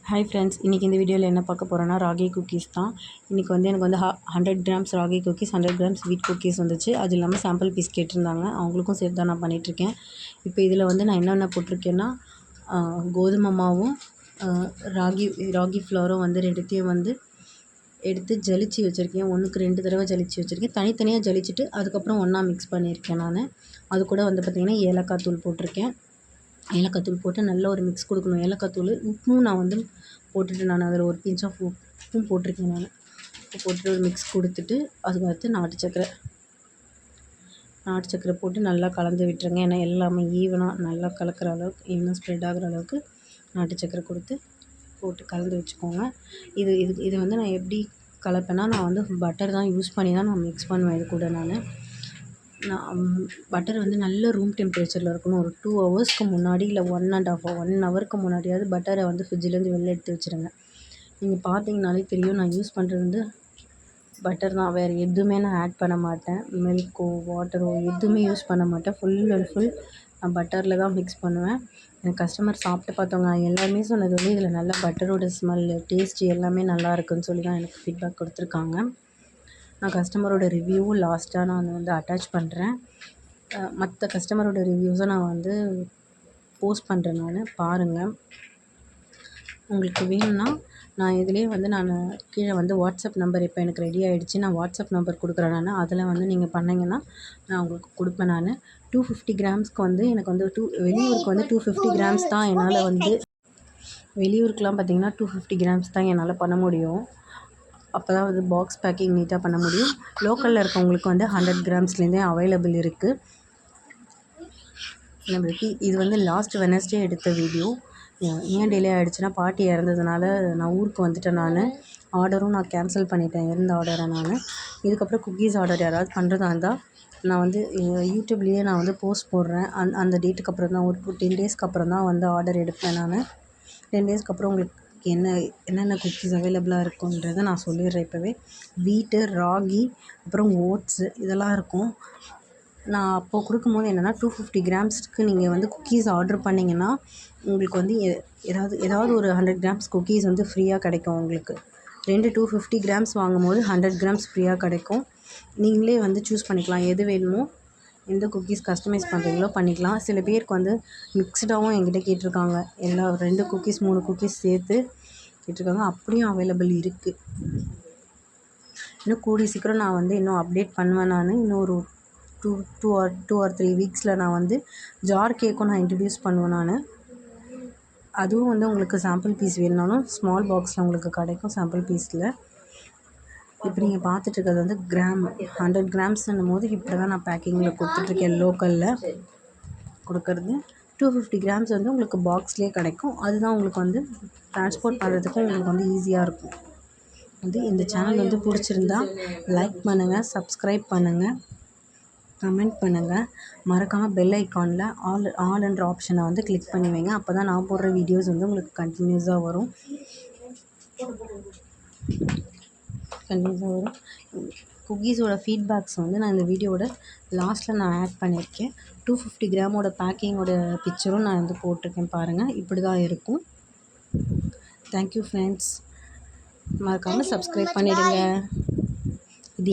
Hi friends, இன்றைக்கி இந்த வீடியோவில் என்ன பார்க்க போகிறோன்னா ராகி குக்கீஸ் தான். இன்றைக்கி வந்து எனக்கு வந்து 100 கிராம்ஸ் ராகி குக்கீஸ், 100 கிராம்ஸ் வீட் குக்கீஸ் வந்துச்சு. அது இல்லாமல் சாம்பிள் பீஸ் கேட்டிருந்தாங்க, அவங்களுக்கும் சேர்த்து தான் நான் பண்ணிகிட்ருக்கேன். இப்போ இதில் வந்து நான் என்னென்ன போட்டிருக்கேன்னா, கோதுமை மாவும் ராகி ஃப்ளவரும் வந்து ரெண்டுத்தையும் வந்து எடுத்து ஜலிச்சு வச்சுருக்கேன். 1க்கு 2 தடவை ஜலிச்சு வச்சுருக்கேன். தனித்தனியாக ஜலிச்சுட்டு அதுக்கப்புறம் ஒன்றா மிக்ஸ் பண்ணியிருக்கேன் நான். அது கூட வந்து பார்த்திங்கன்னா ஏலக்காய் தூள் போட்டிருக்கேன். ஏலக்காய் தூள் போட்டு நல்ல ஒரு மிக்ஸ் கொடுக்கணும். ஏலக்காய் தூள், உப்பும் நான் வந்து போட்டுட்டு நான் அதில் ஒரு பிஞ்ச் ஆஃப் உப்பும் போட்டிருக்கேன். நான் உப்பு போட்டுட்டு ஒரு மிக்ஸ் கொடுத்துட்டு அதுக்கு அடுத்து நாட்டு சர்க்கரை போட்டு நல்லா கலந்து விட்டுருங்க. ஏன்னா எல்லாமே ஈவனாக நல்லா கலக்கிற அளவுக்கு, ஈவனாக ஸ்ப்ரெட் ஆகிற அளவுக்கு நாட்டு சர்க்கரை போட்டு கலந்து வச்சுக்கோங்க. இது வந்து நான் எப்படி கலப்பேன்னா, நான் வந்து பட்டர் தான் யூஸ் பண்ணி தான் நான் மிக்ஸ் பண்ணுவேன். இது கூட நான் பட்டர் வந்து நல்ல ரூம் டெம்பரேச்சரில் இருக்கணும். ஒரு 2 ஹவர்ஸ்க்கு முன்னாடி, இல்லை 1 ஹவருக்கு முன்னாடியாவது பட்டரை வந்து ஃப்ரிட்ஜிலேருந்து வெளில எடுத்து வச்சுருங்க. நீங்கள் பார்த்தீங்கனாலே தெரியும், நான் யூஸ் பண்ணுறது வந்து பட்டர் தான். வேறு எதுவுமே நான் ஆட் பண்ண மாட்டேன். மில்க்கோ வாட்டரோ எதுவுமே யூஸ் பண்ண மாட்டேன். ஃபுல் அண்ட் ஃபுல் நான் பட்டரில் தான் மிக்ஸ் பண்ணுவேன். எனக்கு கஸ்டமர் சாப்பிட்டு பார்த்தவங்க எல்லாருமே சொன்னது வந்து இதில் நல்லா பட்டரோட ஸ்மெல்லு, டேஸ்ட்டு எல்லாமே நல்லா இருக்குதுன்னு சொல்லி தான் எனக்கு ஃபீட்பேக் கொடுத்துருக்காங்க. நான் கஸ்டமரோட ரிவ்யூவும் லாஸ்ட்டாக நான் வந்து அட்டாச் பண்ணுறேன். மற்ற கஸ்டமரோட ரிவ்யூஸை நான் வந்து போஸ்ட் பண்ணுறேன். நான் பாருங்கள். உங்களுக்கு வேணும்னா நான் இதிலே வந்து நான் கீழே வந்து வாட்ஸ்அப் நம்பர் இப்போ எனக்கு ரெடி ஆகிடுச்சு. நான் வாட்ஸ்அப் நம்பர் கொடுக்குறேன். நான் அதில் வந்து நீங்கள் பண்ணிங்கன்னா நான் உங்களுக்கு கொடுப்பேன். நான் 250 கிராம்ஸ்க்கு வந்து எனக்கு வந்து வெளியூருக்கு வந்து 250 கிராம்ஸ் தான் என்னால் வந்து, வெளியூருக்குலாம் பார்த்திங்கன்னா 250 கிராம்ஸ் தான் என்னால் பண்ண முடியும். அப்போ தான் வந்து பாக்ஸ் பேக்கிங் நீட்டாக பண்ண முடியும். லோக்கலில் இருக்கவங்களுக்கு வந்து 100 கிராம்ஸ்லேருந்தே அவைலபிள் இருக்குது நம்மளுக்கு. இது வந்து லாஸ்ட் வெனஸ்டே எடுத்த வீடியோ. ஏன் டிலே ஆகிடுச்சுன்னா, பாட்டி இறந்ததுனால நான் ஊருக்கு வந்துட்டேன். ஆர்டரும் நான் கேன்சல் பண்ணிட்டேன், இருந்த ஆர்டரை நான். இதுக்கப்புறம் குக்கீஸ் ஆர்டர் யாராவது பண்ணுறதா இருந்தால் நான் வந்து யூடியூப்லேயே நான் வந்து போஸ்ட் போடுறேன். அந்த டேட்டுக்கு அப்புறம் தான், ஒரு 10 டேஸ்க்கு அப்புறம் தான் வந்து ஆர்டர் எடுப்பேன். நான் 10 டேஸ்க்கு அப்புறம் உங்களுக்கு என்னென்ன குக்கீஸ் அவைலபிளாக இருக்குன்றதை நான் சொல்லிடுறேன் இப்போவே. வீட்டு, ராகி, அப்புறம் ஓட்ஸு இதெல்லாம் இருக்கும். நான் அப்போது கொடுக்கும்போது என்னென்னா, 250 கிராம்ஸ்க்கு நீங்கள் வந்து குக்கீஸ் ஆர்டர் பண்ணிங்கன்னா உங்களுக்கு வந்து ஏதாவது ஒரு 100 கிராம்ஸ் குக்கீஸ் வந்து ஃப்ரீயாக கிடைக்கும் உங்களுக்கு. 250 கிராம்ஸ் வாங்கும்போது 100 கிராம்ஸ் ஃப்ரீயாக கிடைக்கும். நீங்களே வந்து சூஸ் பண்ணிக்கலாம், எது வேணுமோ, எந்த குக்கீஸ் கஸ்டமைஸ் பண்ணுறீங்களோ பண்ணிக்கலாம். சில பேருக்கு வந்து மிக்ஸ்டாகவும் என்கிட்ட கேட்டிருக்காங்க. 2 குக்கீஸ் 3 குக்கீஸ் சேர்த்து கேட்டிருக்காங்க. அப்படியும் அவைலபிள் இருக்குது. இன்னும் கூடிய சீக்கிரம் நான் வந்து இன்னும் அப்டேட் பண்ணுவேன். நான் இன்னும் ஒரு 2 or 3 வீக்ஸில் நான் வந்து ஜார் கேக்கும் நான் இன்ட்ரடியூஸ் பண்ணுவேன். நான் அதுவும் வந்து உங்களுக்கு சாம்பிள் பீஸ் வேணுனாலும் ஸ்மால் பாக்ஸில் உங்களுக்கு கிடைக்கும். சாம்பிள் பீஸில் இப்போ நீங்கள் பார்த்துட்ருக்கிறது வந்து 100 கிராம்ஸ்ன்னும் போது இப்படி தான் நான் பேக்கிங்கில் கொடுத்துட்ருக்கேன். லோக்கலில் கொடுக்கறது 250 கிராம்ஸ் வந்து உங்களுக்கு பாக்ஸ்லேயே கிடைக்கும். அதுதான் உங்களுக்கு வந்து ட்ரான்ஸ்போர்ட் பண்ணுறதுக்கும் உங்களுக்கு வந்து ஈஸியாக இருக்கும். வந்து இந்த சேனல் வந்து பிடிச்சிருந்தா லைக் பண்ணுங்கள், சப்ஸ்கிரைப் பண்ணுங்கள், கமெண்ட் பண்ணுங்கள். மறக்காமல் பெல் ஐக்கானில் ஆல்ன்ற ஆப்ஷனை வந்து கிளிக் பண்ணி வைங்க. அப்போ தான் நான் போடுற வீடியோஸ் வந்து உங்களுக்கு கண்டினியூஸாக வரும். குக்கீஸோட ஃபீட்பேக்ஸ் வந்து நான் இந்த வீடியோட லாஸ்ட்டில் நான் ஆட் பண்ணியிருக்கேன். 250 கிராமோட பேக்கிங்கோட பிக்சரும் நான் வந்து போட்டிருக்கேன். பாருங்கள், இப்படி தான் இருக்கும். Thank you friends. மறக்காமல் சப்ஸ்கிரைப் பண்ணிவிடுங்க. இது